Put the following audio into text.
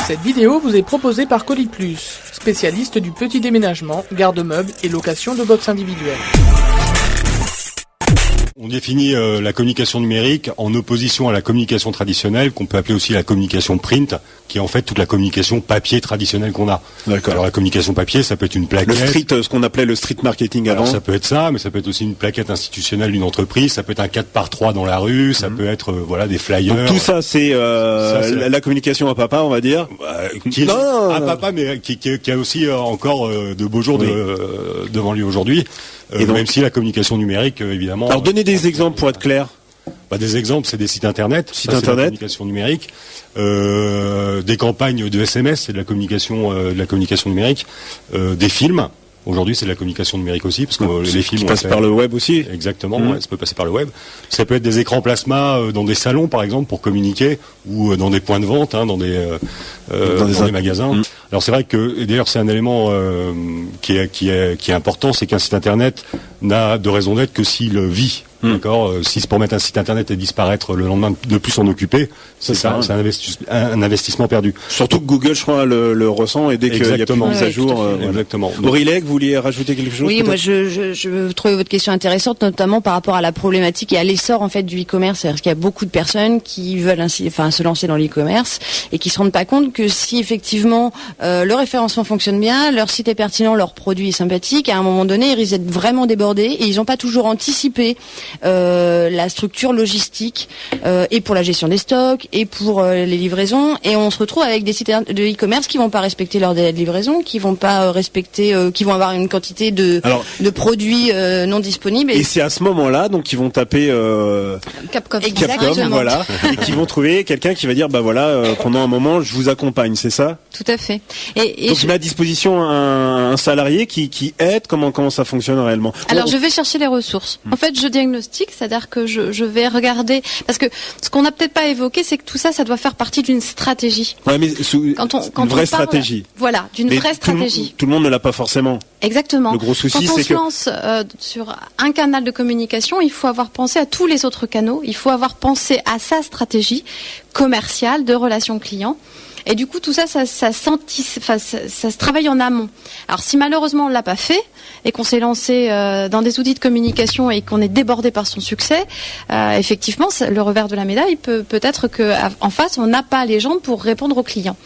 Cette vidéo vous est proposée par Coliplus, spécialiste du petit déménagement, garde-meubles et location de box individuelles. On définit la communication numérique en opposition à la communication traditionnelle, qu'on peut appeler aussi la communication print, qui est en fait toute la communication papier traditionnelle qu'on a. D'accord. Alors la communication papier, ça peut être une plaquette. Le street, ce qu'on appelait le street marketing avant. Alors, ça peut être ça, mais ça peut être aussi une plaquette institutionnelle d'une entreprise, ça peut être un 4x3 dans la rue, ça peut être des flyers. Donc, tout ça, c'est la communication à papa, on va dire. Qui est à papa, mais qui a aussi encore de beaux jours devant lui aujourd'hui. Et donc, même si la communication numérique, évidemment. Alors donnez des exemples pour être clair. Des exemples, c'est des sites internet. C'est la communication numérique. Des campagnes de SMS, c'est de la communication numérique. Des films. Aujourd'hui, c'est de la communication numérique aussi, parce que les films passent par le web aussi. Exactement, ouais, ça peut passer par le web. Ça peut être des écrans plasma dans des salons, par exemple, pour communiquer, ou dans des points de vente, dans des magasins. Alors c'est vrai que, et d'ailleurs, c'est un élément qui est important, c'est qu'un site internet n'a de raison d'être que s'il vit. D'accord. Si c'est pour mettre un site internet et disparaître le lendemain, de plus s'en occuper, c'est un investissement perdu. Surtout que Google, je crois, le ressent et dès qu'il y a plus de mise à jour. Exactement. Aurélie, vous vouliez rajouter quelque chose? Oui, moi je trouvais votre question intéressante, notamment par rapport à la problématique et à l'essor en fait du e-commerce. C'est-à-dire qu'il y a beaucoup de personnes qui veulent se lancer dans l'e-commerce et qui se rendent pas compte que si effectivement le référencement fonctionne bien, leur site est pertinent, leur produit est sympathique, à un moment donné, ils risquent d'être vraiment débordés et ils n'ont pas toujours anticipé la structure logistique et pour la gestion des stocks et pour les livraisons, et on se retrouve avec des sites de e-commerce qui vont pas respecter leur délai de livraison, qui vont pas qui vont avoir une quantité de produits non disponibles. Et c'est à ce moment-là donc qu'ils vont taper Capcom, voilà, et qu'ils vont trouver quelqu'un qui va dire pendant un moment je vous accompagne, c'est ça? Tout à fait. Donc je mets à disposition un salarié qui aide. Comment ça fonctionne réellement? Alors je vais chercher les ressources. En fait, je diagnostique, c'est-à-dire que je vais regarder, parce que ce qu'on n'a peut-être pas évoqué, c'est que tout ça doit faire partie d'une stratégie. Ouais, mais quand une vraie stratégie. Voilà, d'une vraie stratégie. Tout le monde ne l'a pas forcément. Exactement. Le gros souci, quand on c'est se lance sur un canal de communication, il faut avoir pensé à tous les autres canaux. Il faut avoir pensé à sa stratégie commerciale de relations clients. Et du coup, tout ça se travaille en amont. Alors, si malheureusement on l'a pas fait et qu'on s'est lancé dans des outils de communication et qu'on est débordé par son succès, effectivement, le revers de la médaille peut être que en face, on n'a pas les gens pour répondre aux clients.